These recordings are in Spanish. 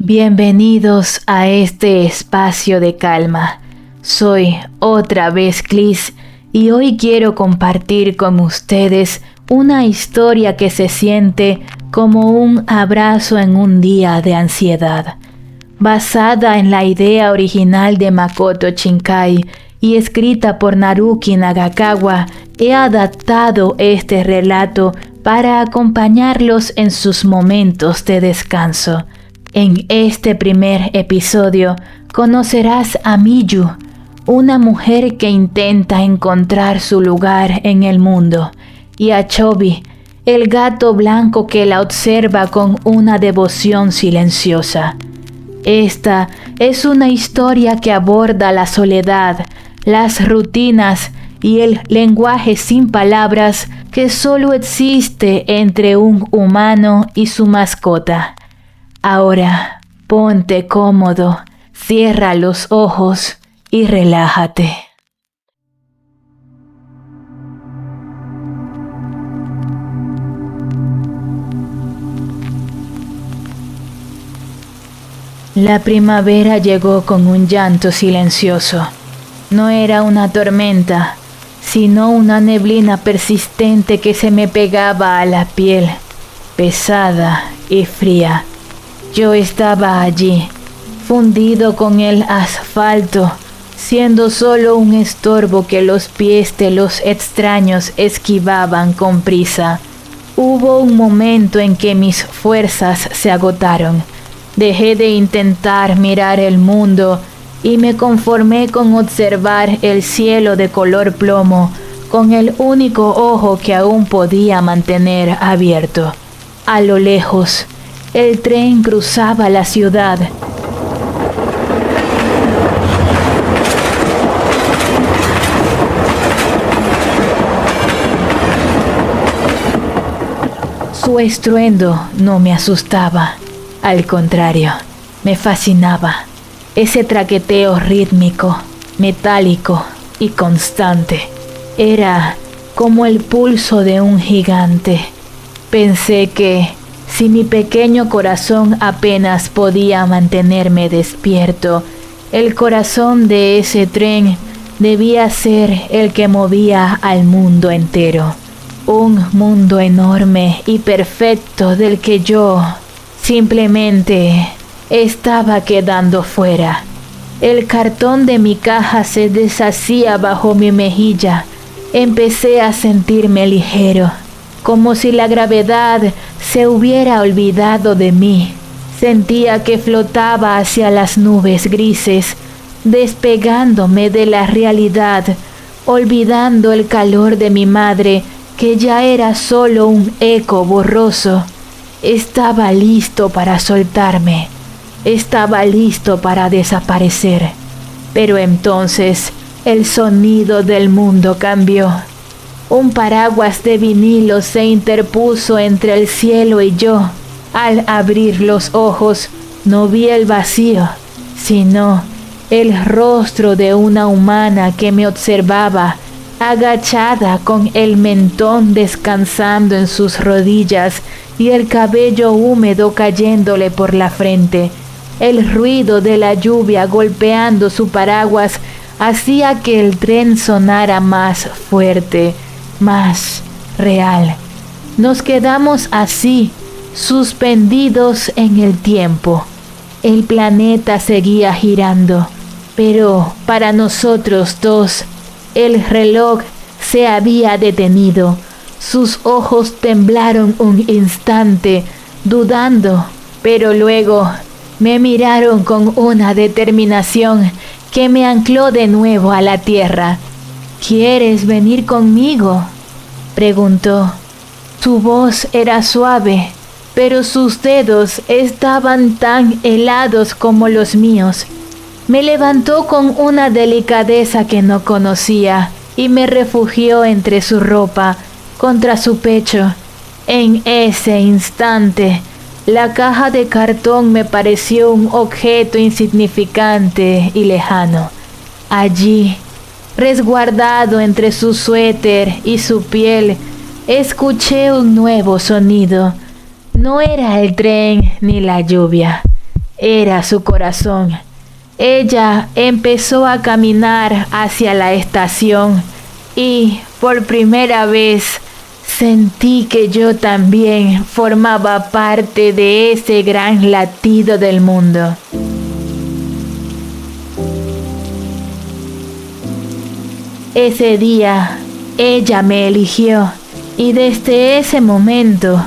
Bienvenidos a este espacio de calma. Soy otra vez Clis y hoy quiero compartir con ustedes una historia que se siente como un abrazo en un día de ansiedad. Basada en la idea original de Makoto Shinkai y escrita por Naruki Nagakawa, he adaptado este relato para acompañarlos en sus momentos de descanso. En este primer episodio conocerás a Miyu, una mujer que intenta encontrar su lugar en el mundo, y a Chobi, el gato blanco que la observa con una devoción silenciosa. Esta es una historia que aborda la soledad, las rutinas y el lenguaje sin palabras que solo existe entre un humano y su mascota. Ahora, ponte cómodo, cierra los ojos y relájate. La primavera llegó con un llanto silencioso. No era una tormenta, sino una neblina persistente que se me pegaba a la piel, pesada y fría. Yo estaba allí, fundido con el asfalto, siendo solo un estorbo que los pies de los extraños esquivaban con prisa. Hubo un momento en que mis fuerzas se agotaron. Dejé de intentar mirar el mundo y me conformé con observar el cielo de color plomo con el único ojo que aún podía mantener abierto. A lo lejos, el tren cruzaba la ciudad. Su estruendo no me asustaba, al contrario, me fascinaba. Ese traqueteo rítmico, metálico y constante era como el pulso de un gigante. Pensé que si mi pequeño corazón apenas podía mantenerme despierto, el corazón de ese tren debía ser el que movía al mundo entero. Un mundo enorme y perfecto del que yo simplemente estaba quedando fuera. El cartón de mi caja se deshacía bajo mi mejilla. Empecé a sentirme ligero, como si la gravedad se hubiera olvidado de mí. Sentía que flotaba hacia las nubes grises, despegándome de la realidad, olvidando el calor de mi madre, que ya era solo un eco borroso. Estaba listo para soltarme. Estaba listo para desaparecer. Pero entonces el sonido del mundo cambió. Un paraguas de vinilo se interpuso entre el cielo y yo. Al abrir los ojos, no vi el vacío, sino el rostro de una humana que me observaba, agachada con el mentón descansando en sus rodillas y el cabello húmedo cayéndole por la frente. El ruido de la lluvia golpeando su paraguas hacía que el tren sonara más fuerte, más real. Nos quedamos así, suspendidos en el tiempo. El planeta seguía girando, pero para nosotros dos, el reloj se había detenido. Sus ojos temblaron un instante, dudando, pero luego me miraron con una determinación que me ancló de nuevo a la tierra. ¿Quieres venir conmigo?, preguntó. Su voz era suave, pero sus dedos estaban tan helados como los míos. Me levantó con una delicadeza que no conocía y me refugió entre su ropa, contra su pecho. En ese instante, la caja de cartón me pareció un objeto insignificante y lejano. Allí, resguardado entre su suéter y su piel, escuché un nuevo sonido. No era el tren ni la lluvia. Era su corazón. Ella empezó a caminar hacia la estación y por primera vez sentí que yo también formaba parte de ese gran latido del mundo. Ese día ella me eligió y desde ese momento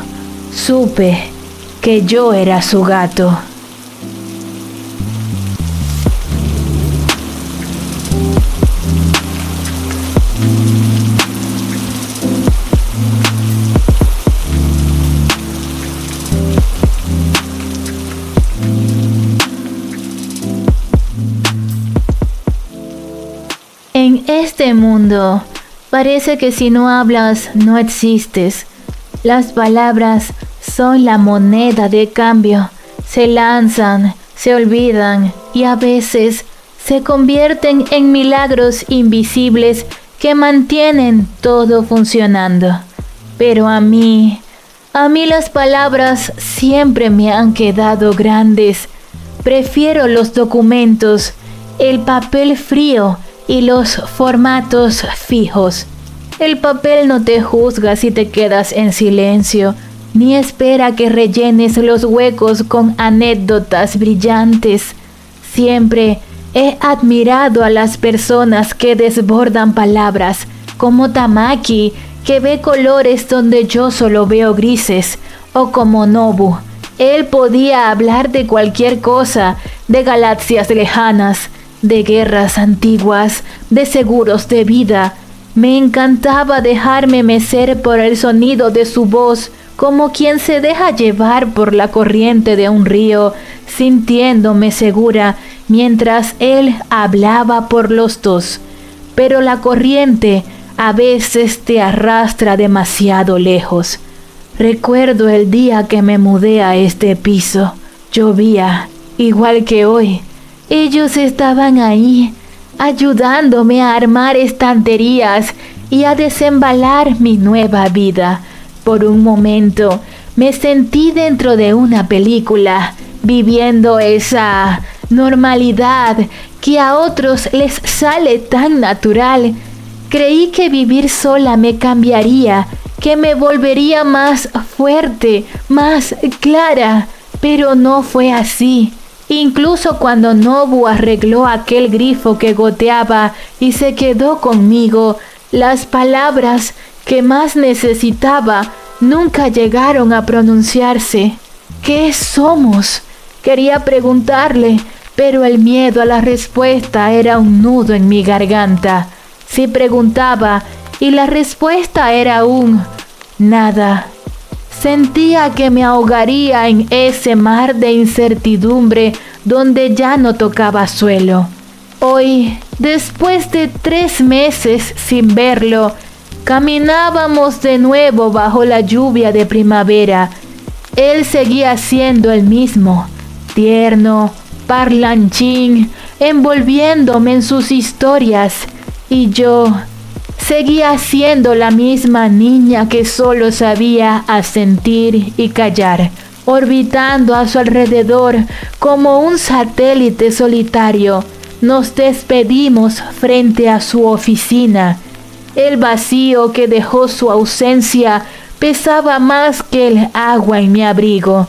supe que yo era su gato. En este mundo, parece que si no hablas, no existes. Las palabras son la moneda de cambio. Se lanzan, se olvidan y a veces se convierten en milagros invisibles que mantienen todo funcionando. Pero a mí las palabras siempre me han quedado grandes. Prefiero los documentos, el papel frío y los formatos fijos. El papel no te juzga si te quedas en silencio, ni espera que rellenes los huecos con anécdotas brillantes. Siempre he admirado a las personas que desbordan palabras, como Tamaki, que ve colores donde yo solo veo grises, o como Nobu. Él podía hablar de cualquier cosa, de galaxias lejanas, de guerras antiguas, de seguros de vida. Me encantaba dejarme mecer por el sonido de su voz, como quien se deja llevar por la corriente de un río, sintiéndome segura mientras él hablaba por los dos. Pero la corriente a veces te arrastra demasiado lejos. Recuerdo el día que me mudé a este piso. Llovía, igual que hoy. Ellos estaban ahí, ayudándome a armar estanterías y a desembalar mi nueva vida. Por un momento me sentí dentro de una película, viviendo esa normalidad que a otros les sale tan natural. Creí que vivir sola me cambiaría, que me volvería más fuerte, más clara, pero no fue así. Incluso cuando Nobu arregló aquel grifo que goteaba y se quedó conmigo, las palabras que más necesitaba nunca llegaron a pronunciarse. ¿Qué somos? Quería preguntarle, pero el miedo a la respuesta era un nudo en mi garganta. Si preguntaba y la respuesta era un nada, sentía que me ahogaría en ese mar de incertidumbre donde ya no tocaba suelo. Hoy, después de 3 meses sin verlo, caminábamos de nuevo bajo la lluvia de primavera. Él seguía siendo el mismo, tierno, parlanchín, envolviéndome en sus historias, y yo seguía siendo la misma niña que solo sabía asentir y callar, orbitando a su alrededor como un satélite solitario. Nos despedimos frente a su oficina. El vacío que dejó su ausencia pesaba más que el agua en mi abrigo.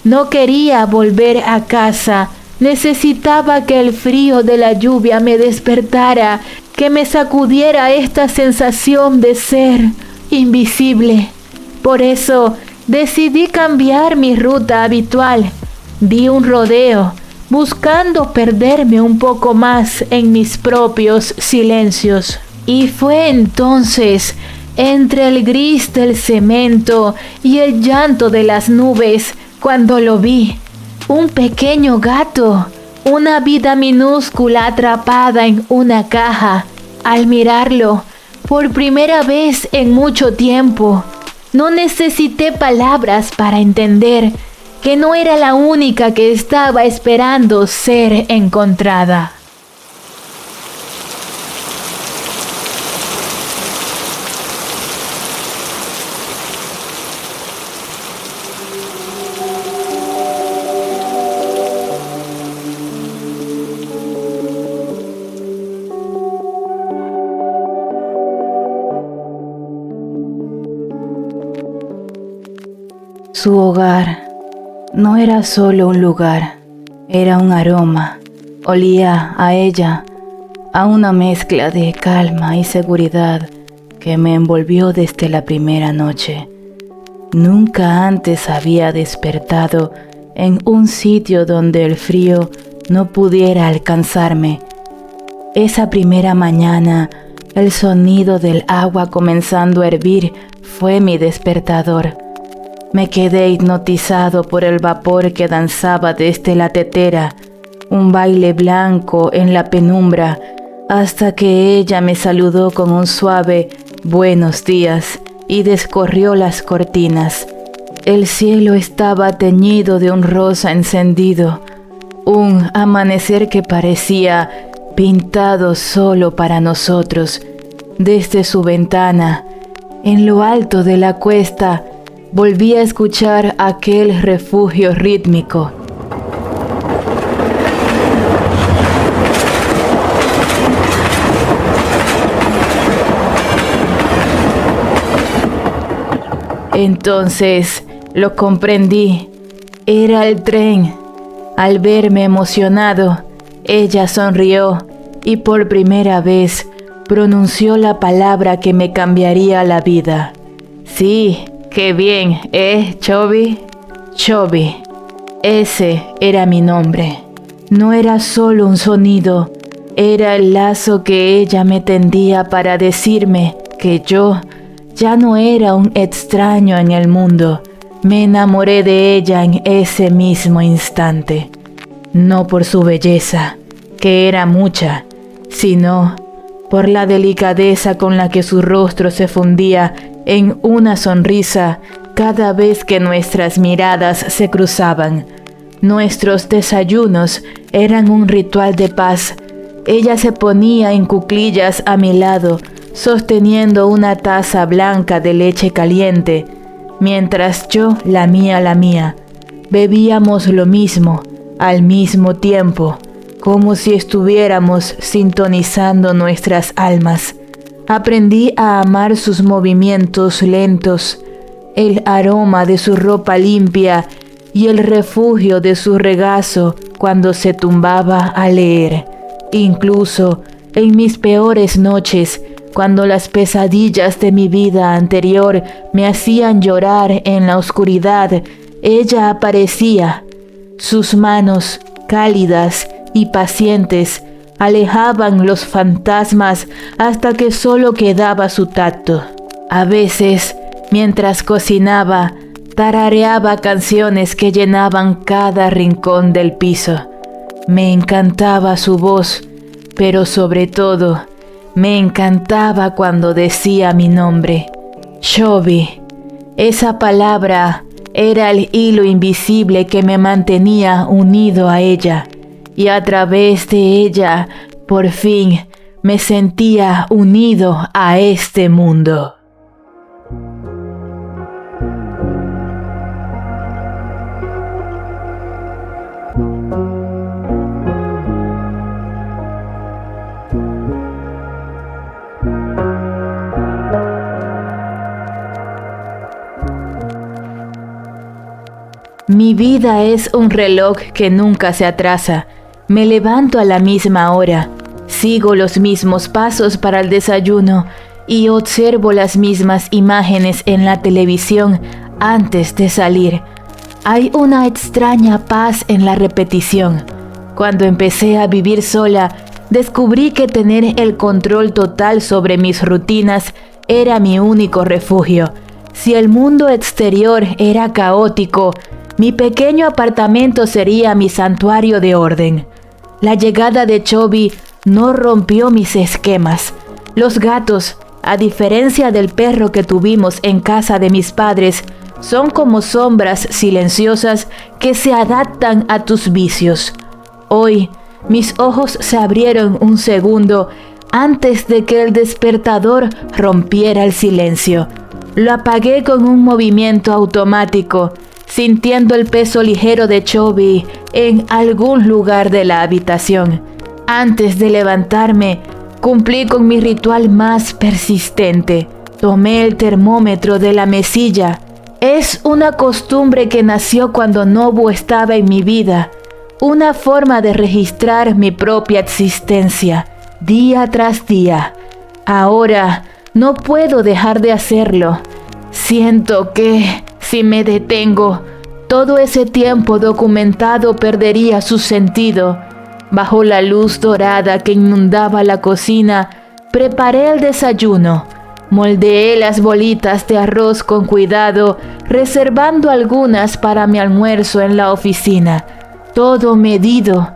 No quería volver a casa. Necesitaba que el frío de la lluvia me despertara, que me sacudiera esta sensación de ser invisible. Por eso decidí cambiar mi ruta habitual. Di un rodeo, buscando perderme un poco más en mis propios silencios. Y fue entonces, entre el gris del cemento y el llanto de las nubes, cuando lo vi. Un pequeño gato, una vida minúscula atrapada en una caja. Al mirarlo, por primera vez en mucho tiempo, no necesité palabras para entender que no era la única que estaba esperando ser encontrada. Su hogar no era solo un lugar, era un aroma. Olía a ella, a una mezcla de calma y seguridad que me envolvió desde la primera noche. Nunca antes había despertado en un sitio donde el frío no pudiera alcanzarme. Esa primera mañana, el sonido del agua comenzando a hervir fue mi despertador. Me quedé hipnotizado por el vapor que danzaba desde la tetera, un baile blanco en la penumbra, hasta que ella me saludó con un suave «buenos días» y descorrió las cortinas. El cielo estaba teñido de un rosa encendido, un amanecer que parecía pintado solo para nosotros. Desde su ventana, en lo alto de la cuesta, volví a escuchar aquel refugio rítmico. Entonces lo comprendí. Era el tren. Al verme emocionado, ella sonrió y por primera vez pronunció la palabra que me cambiaría la vida. Sí, qué bien, Chobi? Chobi. Ese era mi nombre. No era solo un sonido, era el lazo que ella me tendía para decirme que yo ya no era un extraño en el mundo. Me enamoré de ella en ese mismo instante. No por su belleza, que era mucha, sino por la delicadeza con la que su rostro se fundía en una sonrisa cada vez que nuestras miradas se cruzaban. Nuestros desayunos eran un ritual de paz. Ella se ponía en cuclillas a mi lado, sosteniendo una taza blanca de leche caliente, mientras yo lamía. Bebíamos lo mismo, al mismo tiempo, como si estuviéramos sintonizando nuestras almas. Aprendí a amar sus movimientos lentos, el aroma de su ropa limpia y el refugio de su regazo cuando se tumbaba a leer. Incluso en mis peores noches, cuando las pesadillas de mi vida anterior me hacían llorar en la oscuridad, ella aparecía. Sus manos, cálidas y pacientes, alejaban los fantasmas hasta que solo quedaba su tacto. A veces, mientras cocinaba, tarareaba canciones que llenaban cada rincón del piso. Me encantaba su voz, pero sobre todo, me encantaba cuando decía mi nombre, Chobi. Esa palabra era el hilo invisible que me mantenía unido a ella, y a través de ella, por fin, me sentía unido a este mundo. Mi vida es un reloj que nunca se atrasa. Me levanto a la misma hora, sigo los mismos pasos para el desayuno y observo las mismas imágenes en la televisión antes de salir. Hay una extraña paz en la repetición. Cuando empecé a vivir sola, descubrí que tener el control total sobre mis rutinas era mi único refugio. Si el mundo exterior era caótico, mi pequeño apartamento sería mi santuario de orden. La llegada de Chobi no rompió mis esquemas. Los gatos, a diferencia del perro que tuvimos en casa de mis padres, son como sombras silenciosas que se adaptan a tus vicios. Hoy, mis ojos se abrieron un segundo antes de que el despertador rompiera el silencio. Lo apagué con un movimiento automático, sintiendo el peso ligero de Chobi en algún lugar de la habitación. Antes de levantarme, cumplí con mi ritual más persistente. Tomé el termómetro de la mesilla Es una costumbre que nació cuando Nobu estaba en mi vida, una forma de registrar mi propia existencia, día tras día. Ahora no puedo dejar de hacerlo. Siento que, si me detengo, todo ese tiempo documentado perdería su sentido. Bajo la luz dorada que inundaba la cocina, preparé el desayuno. Moldeé las bolitas de arroz con cuidado, reservando algunas para mi almuerzo en la oficina. Todo medido,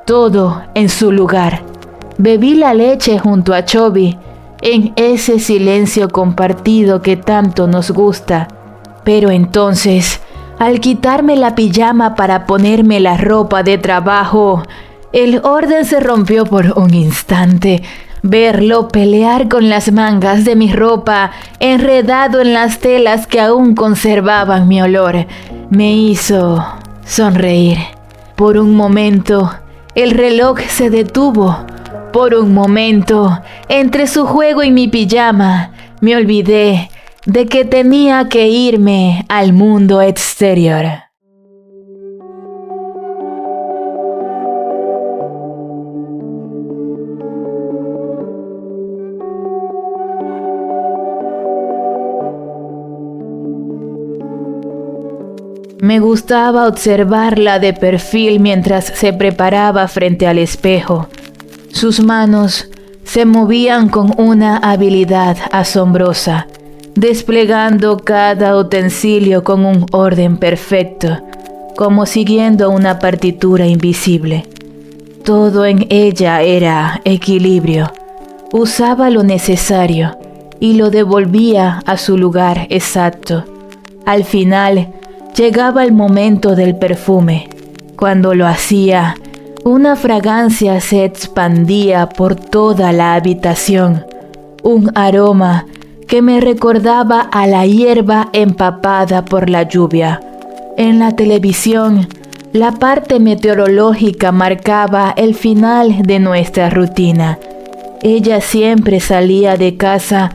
todo en su lugar. Bebí la leche junto a Chobi, en ese silencio compartido que tanto nos gusta. Pero entonces, al quitarme la pijama para ponerme la ropa de trabajo, el orden se rompió por un instante. Verlo pelear con las mangas de mi ropa, enredado en las telas que aún conservaban mi olor, me hizo sonreír. Por un momento, el reloj se detuvo. Por un momento, entre su juego y mi pijama, me olvidé de que tenía que irme al mundo exterior. Me gustaba observarla de perfil mientras se preparaba frente al espejo. Sus manos se movían con una habilidad asombrosa, desplegando cada utensilio con un orden perfecto, como siguiendo una partitura invisible. Todo en ella era equilibrio. Usaba lo necesario y lo devolvía a su lugar exacto. Al final, llegaba el momento del perfume. Cuando lo hacía, una fragancia se expandía por toda la habitación. Un aroma que me recordaba a la hierba empapada por la lluvia. En la televisión, la parte meteorológica marcaba el final de nuestra rutina. Ella siempre salía de casa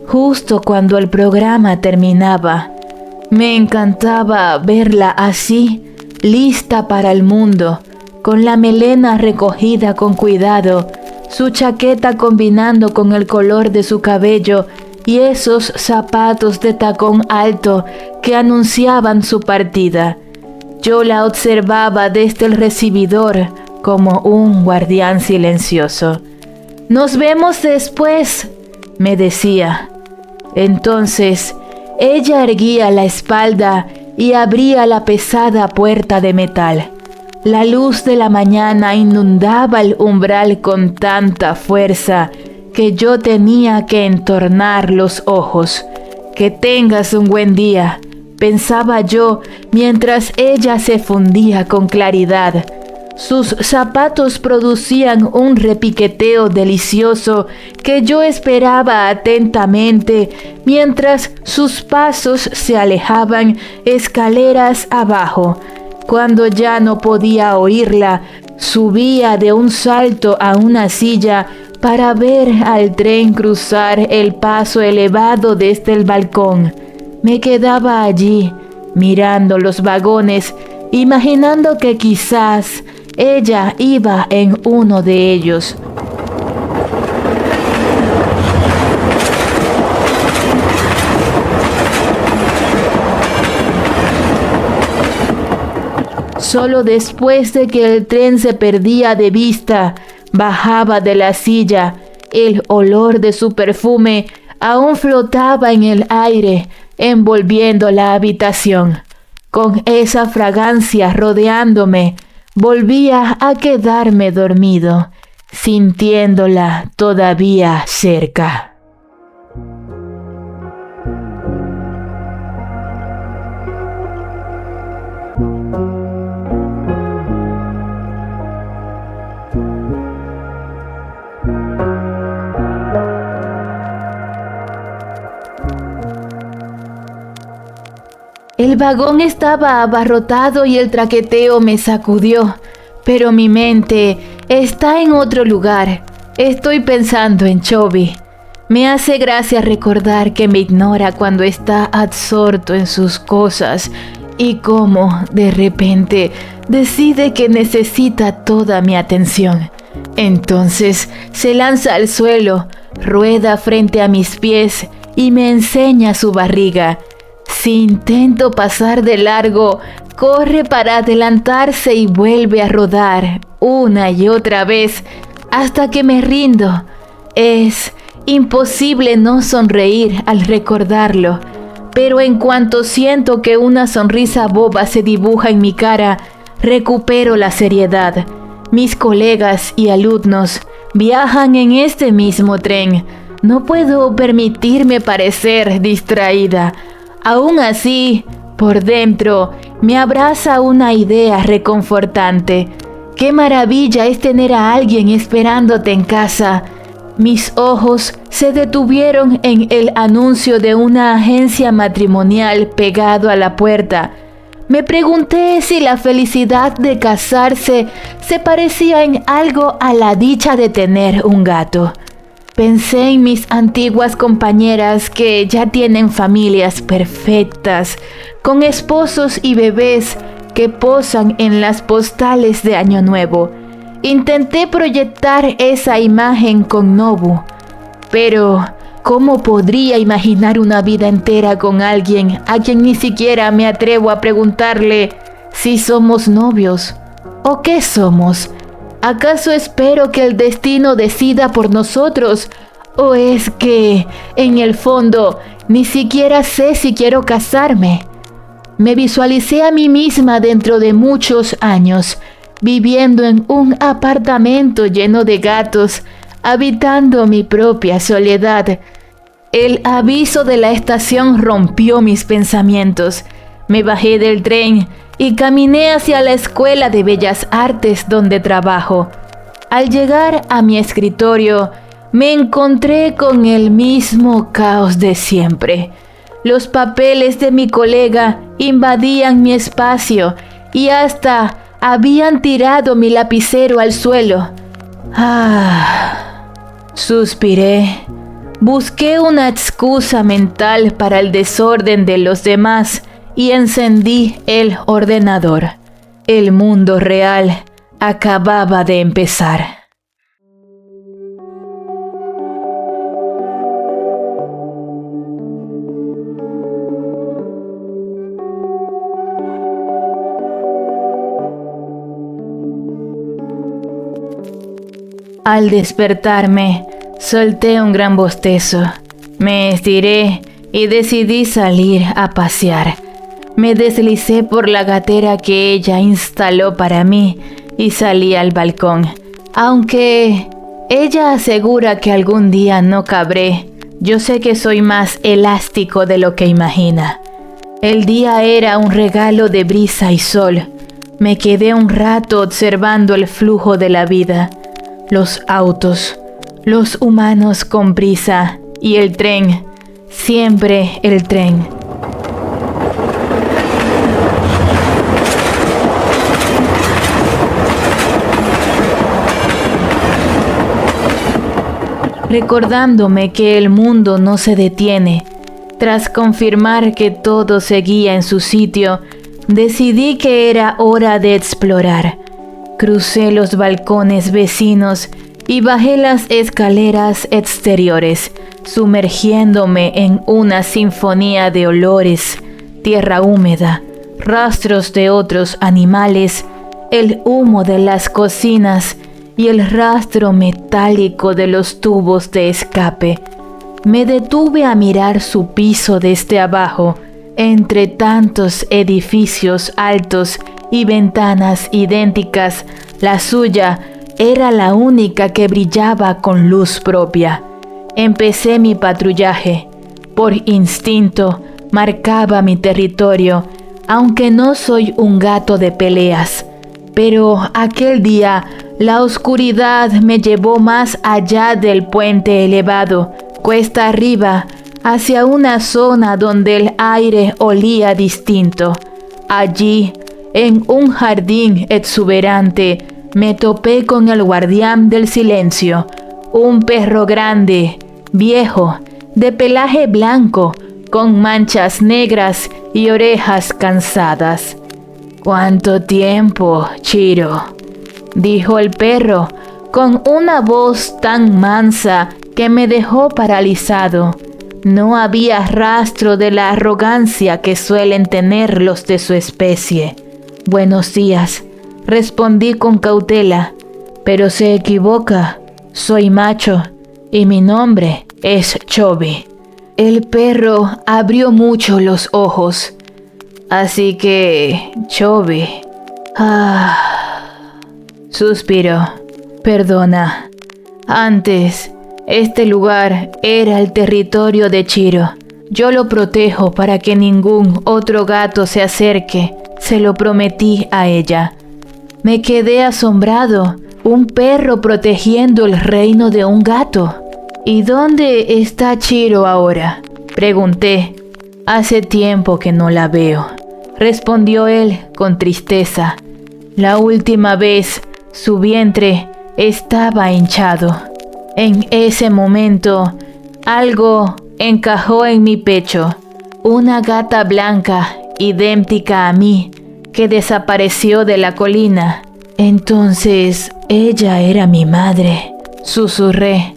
justo cuando el programa terminaba. Me encantaba verla así, lista para el mundo, con la melena recogida con cuidado, su chaqueta combinando con el color de su cabello y esos zapatos de tacón alto que anunciaban su partida. Yo la observaba desde el recibidor como un guardián silencioso. «Nos vemos después», me decía. Entonces, ella erguía la espalda y abría la pesada puerta de metal. La luz de la mañana inundaba el umbral con tanta fuerza que yo tenía que entornar los ojos. «Que tengas un buen día», pensaba yo mientras ella se fundía con claridad. Sus zapatos producían un repiqueteo delicioso que yo esperaba atentamente mientras sus pasos se alejaban escaleras abajo. Cuando ya no podía oírla, subía de un salto a una silla para ver al tren cruzar el paso elevado desde el balcón. Me quedaba allí, mirando los vagones, imaginando que quizás ella iba en uno de ellos. Solo después de que el tren se perdía de vista, bajaba de la silla. El olor de su perfume aún flotaba en el aire, envolviendo la habitación. Con esa fragancia rodeándome, volvía a quedarme dormido, sintiéndola todavía cerca. El vagón estaba abarrotado y el traqueteo me sacudió, pero mi mente está en otro lugar. Estoy pensando en Chobi. Me hace gracia recordar que me ignora cuando está absorto en sus cosas y cómo, de repente, decide que necesita toda mi atención. Entonces se lanza al suelo, rueda frente a mis pies y me enseña su barriga. Si intento pasar de largo, corre para adelantarse y vuelve a rodar una y otra vez hasta que me rindo. Es imposible no sonreír al recordarlo, pero en cuanto siento que una sonrisa boba se dibuja en mi cara, recupero la seriedad. Mis colegas y alumnos viajan en este mismo tren. No puedo permitirme parecer distraída. Aún así, por dentro, me abraza una idea reconfortante. ¡Qué maravilla es tener a alguien esperándote en casa! Mis ojos se detuvieron en el anuncio de una agencia matrimonial pegado a la puerta. Me pregunté si la felicidad de casarse se parecía en algo a la dicha de tener un gato. Pensé en mis antiguas compañeras que ya tienen familias perfectas, con esposos y bebés que posan en las postales de Año Nuevo. Intenté proyectar esa imagen con Nobu, pero ¿cómo podría imaginar una vida entera con alguien a quien ni siquiera me atrevo a preguntarle si somos novios o qué somos? ¿Acaso espero que el destino decida por nosotros? ¿O es que, en el fondo, ni siquiera sé si quiero casarme? Me visualicé a mí misma dentro de muchos años, viviendo en un apartamento lleno de gatos, habitando mi propia soledad. El aviso de la estación rompió mis pensamientos. Me bajé del tren y caminé hacia la Escuela de Bellas Artes donde trabajo. Al llegar a mi escritorio, me encontré con el mismo caos de siempre. Los papeles de mi colega invadían mi espacio y hasta habían tirado mi lapicero al suelo. Suspiré. Busqué una excusa mental para el desorden de los demás y encendí el ordenador. El mundo real acababa de empezar. Al despertarme, solté un gran bostezo. Me estiré y decidí salir a pasear. Me deslicé por la gatera que ella instaló para mí y salí al balcón. Aunque ella asegura que algún día no cabré, yo sé que soy más elástico de lo que imagina. El día era un regalo de brisa y sol. Me quedé un rato observando el flujo de la vida. Los autos, los humanos con prisa y el tren, siempre el tren. Recordándome que el mundo no se detiene, tras confirmar que todo seguía en su sitio, decidí que era hora de explorar. Crucé los balcones vecinos y bajé las escaleras exteriores, sumergiéndome en una sinfonía de olores, tierra húmeda, rastros de otros animales, el humo de las cocinas y el rastro metálico de los tubos de escape. Me detuve a mirar su piso desde abajo, entre tantos edificios altos y ventanas idénticas. La suya era la única que brillaba con luz propia. Empecé mi patrullaje. Por instinto, marcaba mi territorio, aunque no soy un gato de peleas. Pero aquel día, la oscuridad me llevó más allá del puente elevado, cuesta arriba, hacia una zona donde el aire olía distinto. Allí, en un jardín exuberante, me topé con el guardián del silencio, un perro grande, viejo, de pelaje blanco, con manchas negras y orejas cansadas. «¿Cuánto tiempo, Chiro?», dijo el perro, con una voz tan mansa que me dejó paralizado. No había rastro de la arrogancia que suelen tener los de su especie. «Buenos días», respondí con cautela, «pero se equivoca. Soy macho y mi nombre es Chobi». El perro abrió mucho los ojos. «Así que, Chobi». Suspiró. «Perdona. Antes, este lugar era el territorio de Chiro. Yo lo protejo para que ningún otro gato se acerque. Se lo prometí a ella». Me quedé asombrado. Un perro protegiendo el reino de un gato. «¿Y dónde está Chiro ahora?», pregunté. «Hace tiempo que no la veo», respondió él con tristeza. «La última vez su vientre estaba hinchado». En ese momento, algo encajó en mi pecho. Una gata blanca, idéntica a mí, que desapareció de la colina. «Entonces, ella era mi madre», susurré.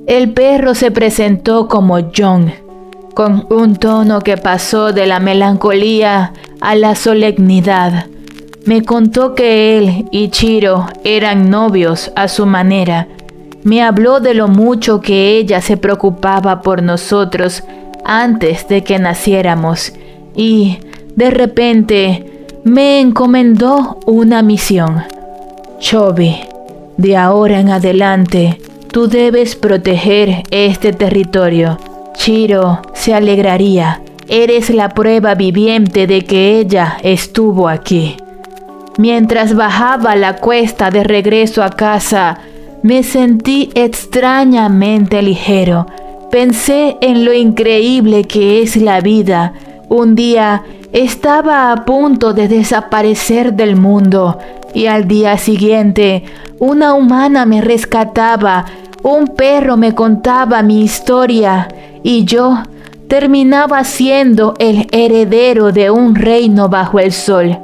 El perro se presentó como John, con un tono que pasó de la melancolía a la solemnidad. Me contó que él y Chiro eran novios a su manera. Me habló de lo mucho que ella se preocupaba por nosotros antes de que naciéramos y, de repente, me encomendó una misión. «Chobi, de ahora en adelante, tú debes proteger este territorio. Chiro se alegraría. Eres la prueba viviente de que ella estuvo aquí». Mientras bajaba la cuesta de regreso a casa, me sentí extrañamente ligero. Pensé en lo increíble que es la vida. Un día estaba a punto de desaparecer del mundo y al día siguiente una humana me rescataba, un perro me contaba mi historia y yo terminaba siendo el heredero de un reino bajo el sol.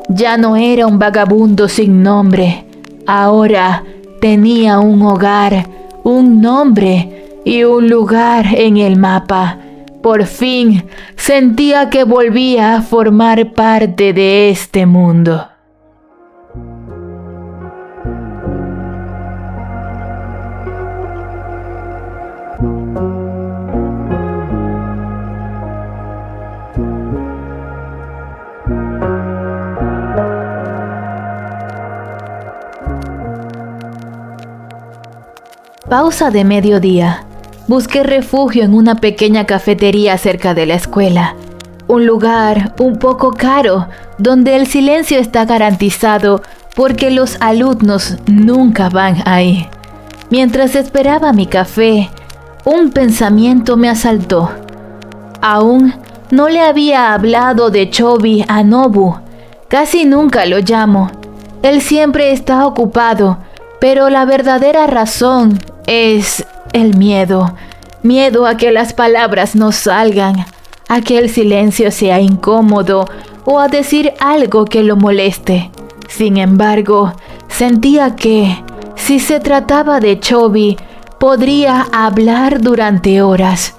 Ya no era un vagabundo sin nombre. Ahora tenía un hogar, un nombre y un lugar en el mapa. Por fin sentía que volvía a formar parte de este mundo. Pausa de mediodía. Busqué refugio en una pequeña cafetería cerca de la escuela. Un lugar un poco caro, donde el silencio está garantizado porque los alumnos nunca van ahí. Mientras esperaba mi café, un pensamiento me asaltó. Aún no le había hablado de Chobi a Nobu. Casi nunca lo llamo. Él siempre está ocupado, pero la verdadera razón es el miedo. Miedo a que las palabras no salgan, a que el silencio sea incómodo o a decir algo que lo moleste. Sin embargo, sentía que, si se trataba de Chobi, podría hablar durante horas.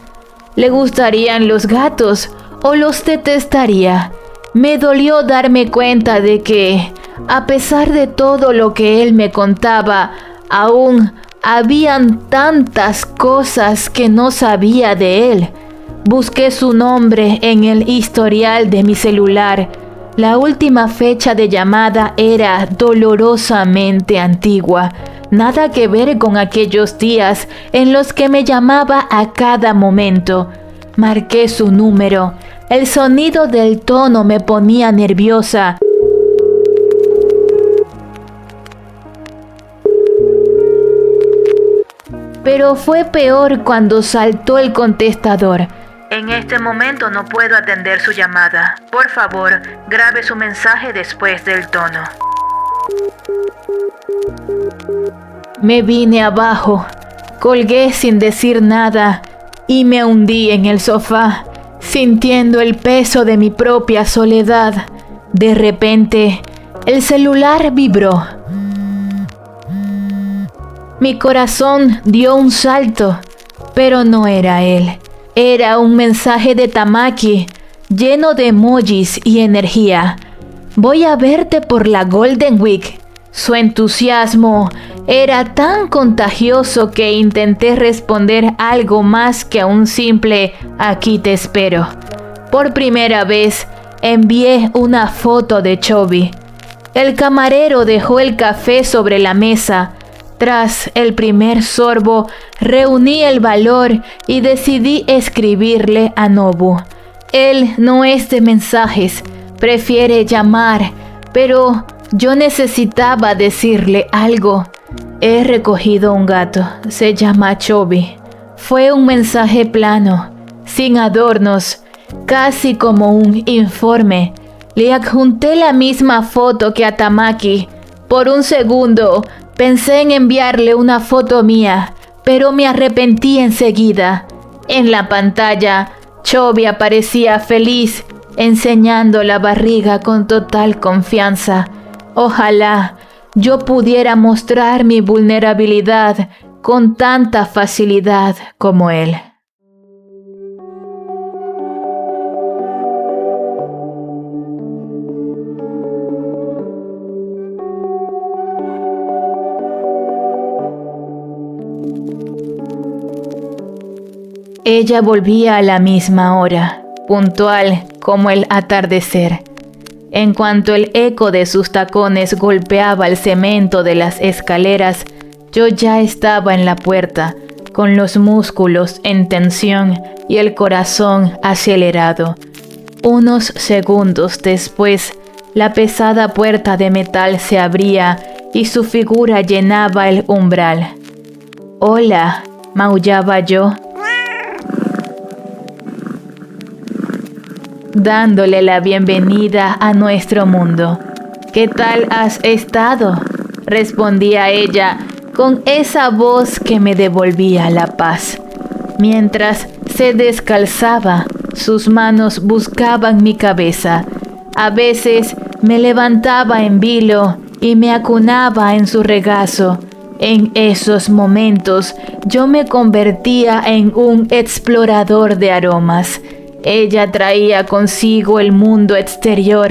¿Le gustarían los gatos o los detestaría? Me dolió darme cuenta de que, a pesar de todo lo que él me contaba, aún habían tantas cosas que no sabía de él. Busqué su nombre en el historial de mi celular. La última fecha de llamada era dolorosamente antigua. Nada que ver con aquellos días en los que me llamaba a cada momento. Marqué su número. El sonido del tono me ponía nerviosa. Pero fue peor cuando saltó el contestador. En este momento no puedo atender su llamada. Por favor, grabe su mensaje después del tono. Me vine abajo. Colgué sin decir nada y me hundí en el sofá, sintiendo el peso de mi propia soledad. De repente, el celular vibró. Mi corazón dio un salto, pero no era él. Era un mensaje de Tamaki, lleno de emojis y energía. Voy a verte por la Golden Week. Su entusiasmo era tan contagioso que intenté responder algo más que un simple "aquí te espero". Por primera vez envié una foto de Chobi. El camarero dejó el café sobre la mesa. Tras el primer sorbo, reuní el valor y decidí escribirle a Nobu. Él no es de mensajes, prefiere llamar, pero yo necesitaba decirle algo. He recogido un gato, se llama Chobi. Fue un mensaje plano, sin adornos, casi como un informe. Le adjunté la misma foto que a Tamaki. Por un segundo pensé en enviarle una foto mía, pero me arrepentí enseguida. En la pantalla, Chobi aparecía feliz, enseñando la barriga con total confianza. Ojalá yo pudiera mostrar mi vulnerabilidad con tanta facilidad como él. Ella volvía a la misma hora, puntual como el atardecer. En cuanto el eco de sus tacones golpeaba el cemento de las escaleras, yo ya estaba en la puerta, con los músculos en tensión y el corazón acelerado. Unos segundos después, la pesada puerta de metal se abría y su figura llenaba el umbral. «Hola», maullaba yo, dándole la bienvenida a nuestro mundo. «¿Qué tal has estado?», respondía ella con esa voz que me devolvía la paz. Mientras se descalzaba, sus manos buscaban mi cabeza. A veces me levantaba en vilo y me acunaba en su regazo. En esos momentos yo me convertía en un explorador de aromas. Ella traía consigo el mundo exterior,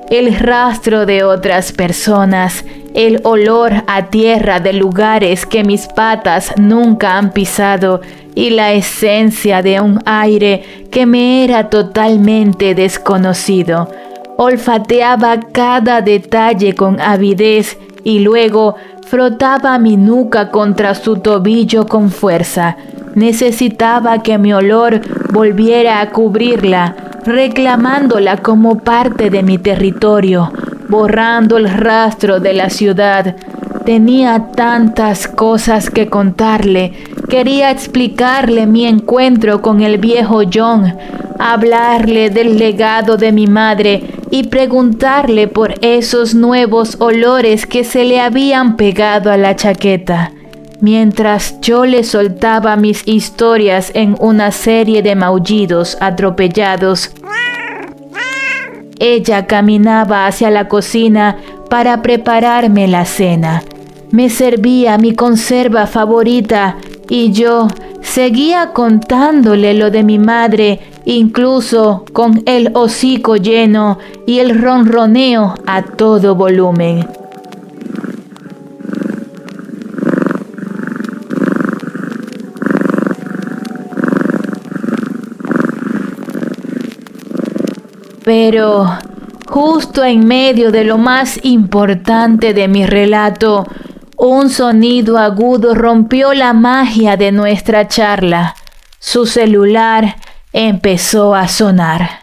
el rastro de otras personas, el olor a tierra de lugares que mis patas nunca han pisado y la esencia de un aire que me era totalmente desconocido. Olfateaba cada detalle con avidez y luego frotaba mi nuca contra su tobillo con fuerza. Necesitaba que mi olor volviera a cubrirla, reclamándola como parte de mi territorio, borrando el rastro de la ciudad. Tenía tantas cosas que contarle. Quería explicarle mi encuentro con el viejo John, hablarle del legado de mi madre y preguntarle por esos nuevos olores que se le habían pegado a la chaqueta. Mientras yo le soltaba mis historias en una serie de maullidos atropellados, ella caminaba hacia la cocina para prepararme la cena. Me servía mi conserva favorita y yo seguía contándole lo de mi madre, incluso con el hocico lleno y el ronroneo a todo volumen. Pero justo en medio de lo más importante de mi relato, un sonido agudo rompió la magia de nuestra charla. Su celular empezó a sonar.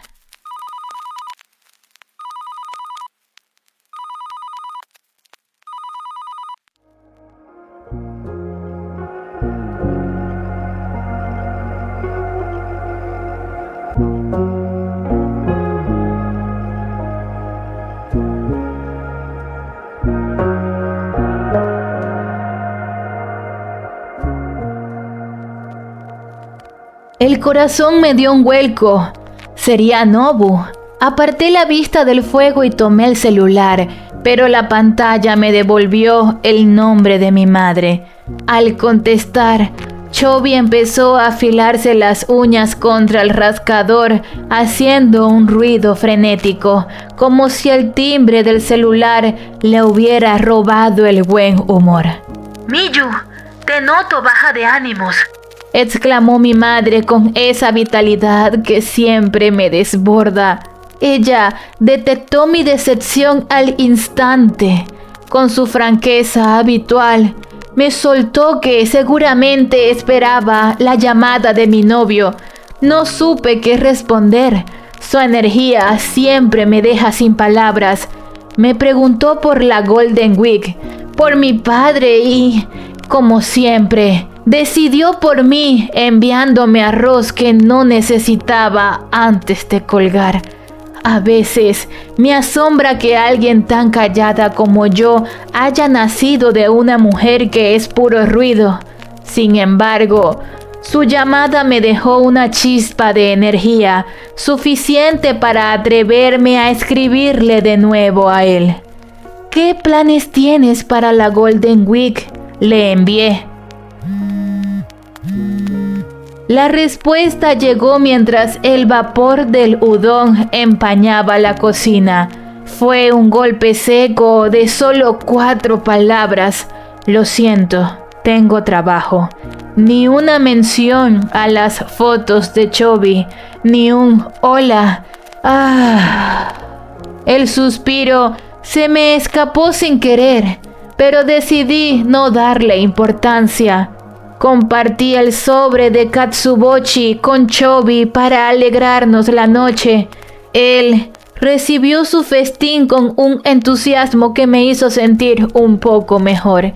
El corazón me dio un vuelco. Sería Nobu. Aparté la vista del fuego y tomé el celular, pero la pantalla me devolvió el nombre de mi madre. Al contestar, Chobi empezó a afilarse las uñas contra el rascador, haciendo un ruido frenético, como si el timbre del celular le hubiera robado el buen humor. Miyu, te noto baja de ánimos, exclamó mi madre con esa vitalidad que siempre me desborda. Ella detectó mi decepción al instante. Con su franqueza habitual, me soltó que seguramente esperaba la llamada de mi novio. No supe qué responder. Su energía siempre me deja sin palabras. Me preguntó por la Golden Week, por mi padre y, como siempre, decidió por mí enviándome arroz que no necesitaba antes de colgar. A veces me asombra que alguien tan callada como yo haya nacido de una mujer que es puro ruido. Sin embargo, su llamada me dejó una chispa de energía suficiente para atreverme a escribirle de nuevo a él. ¿Qué planes tienes para la Golden Week?, le envié. La respuesta llegó mientras el vapor del udon empañaba la cocina. Fue un golpe seco de solo 4 palabras. Lo siento, tengo trabajo. Ni una mención a las fotos de Chobi, ni un hola. El suspiro se me escapó sin querer, pero decidí no darle importancia. Compartí el sobre de Katsubochi con Chobi para alegrarnos la noche. Él recibió su festín con un entusiasmo que me hizo sentir un poco mejor.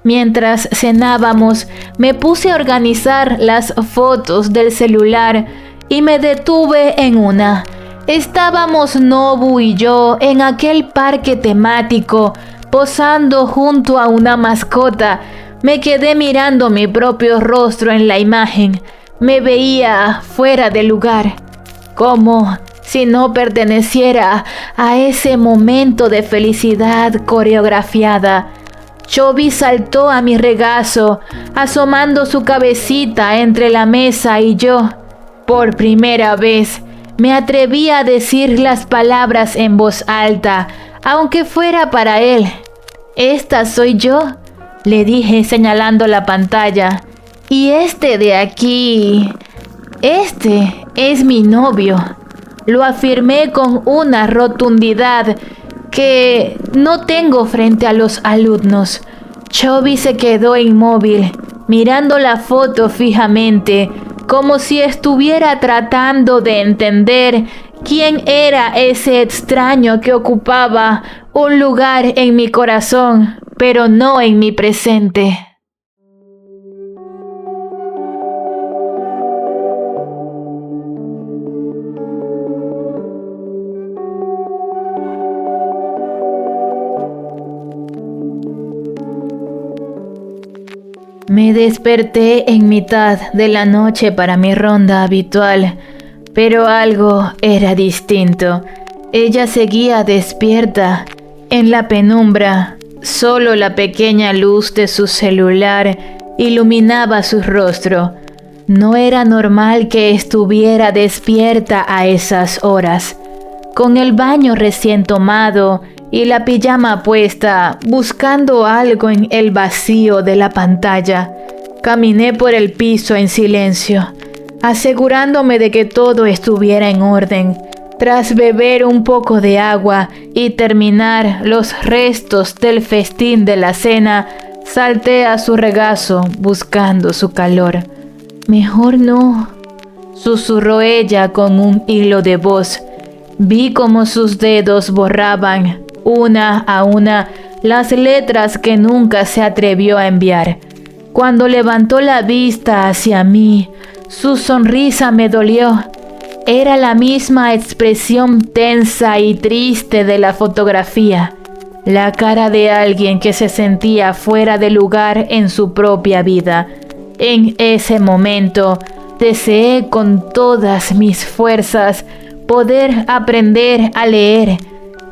Mientras cenábamos, me puse a organizar las fotos del celular y me detuve en una. Estábamos Nobu y yo en aquel parque temático, posando junto a una mascota. Me quedé mirando mi propio rostro en la imagen. Me veía fuera de lugar, como si no perteneciera a ese momento de felicidad coreografiada. Chobi saltó a mi regazo, asomando su cabecita entre la mesa y yo. Por primera vez, me atreví a decir las palabras en voz alta, aunque fuera para él. «Esta soy yo», le dije señalando la pantalla. «Y este de aquí, este es mi novio», lo afirmé con una rotundidad que no tengo frente a los alumnos. Chobi se quedó inmóvil, mirando la foto fijamente, como si estuviera tratando de entender quién era ese extraño que ocupaba un lugar en mi corazón, pero no en mi presente. Me desperté en mitad de la noche para mi ronda habitual, pero algo era distinto. Ella seguía despierta. En la penumbra, solo la pequeña luz de su celular iluminaba su rostro. No era normal que estuviera despierta a esas horas. Con el baño recién tomado y la pijama puesta, buscando algo en el vacío de la pantalla, caminé por el piso en silencio, asegurándome de que todo estuviera en orden. Tras beber un poco de agua y terminar los restos del festín de la cena, salté a su regazo buscando su calor. «Mejor no», susurró ella con un hilo de voz. Vi cómo sus dedos borraban, una a una, las letras que nunca se atrevió a enviar. Cuando levantó la vista hacia mí, su sonrisa me dolió. Era la misma expresión tensa y triste de la fotografía, la cara de alguien que se sentía fuera de lugar en su propia vida. En ese momento, deseé con todas mis fuerzas poder aprender a leer.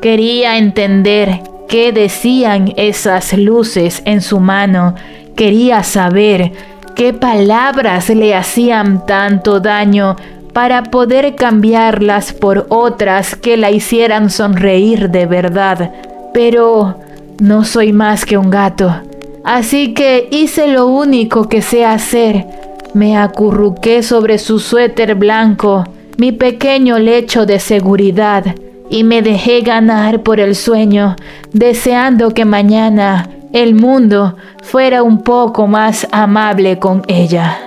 Quería entender qué decían esas luces en su mano. Quería saber qué palabras le hacían tanto daño para poder cambiarlas por otras que la hicieran sonreír de verdad. Pero no soy más que un gato, así que hice lo único que sé hacer. Me acurruqué sobre su suéter blanco, mi pequeño lecho de seguridad, y me dejé ganar por el sueño, deseando que mañana el mundo fuera un poco más amable con ella.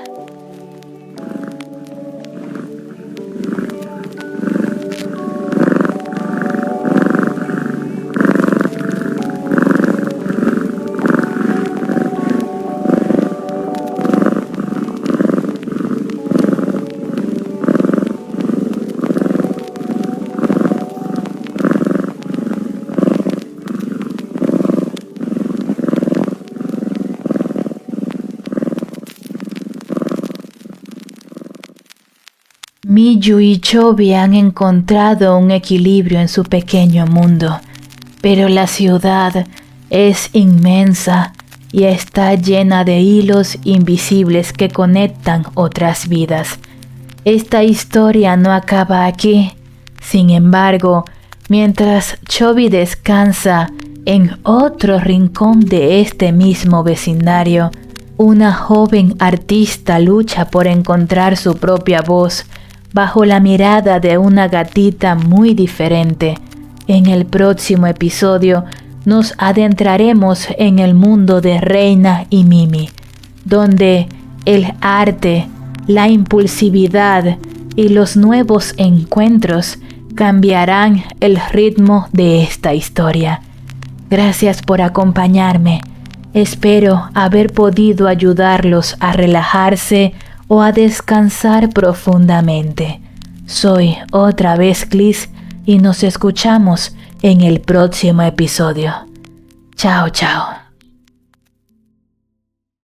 Miyu y Chobi han encontrado un equilibrio en su pequeño mundo, pero la ciudad es inmensa y está llena de hilos invisibles que conectan otras vidas. Esta historia no acaba aquí. Sin embargo, mientras Chobi descansa en otro rincón de este mismo vecindario, una joven artista lucha por encontrar su propia voz bajo la mirada de una gatita muy diferente. En el próximo episodio nos adentraremos en el mundo de Reina y Mimi, donde el arte, la impulsividad y los nuevos encuentros cambiarán el ritmo de esta historia. Gracias por acompañarme. Espero haber podido ayudarlos a relajarse o a descansar profundamente. Soy otra vez Clis y nos escuchamos en el próximo episodio. Chao, chao.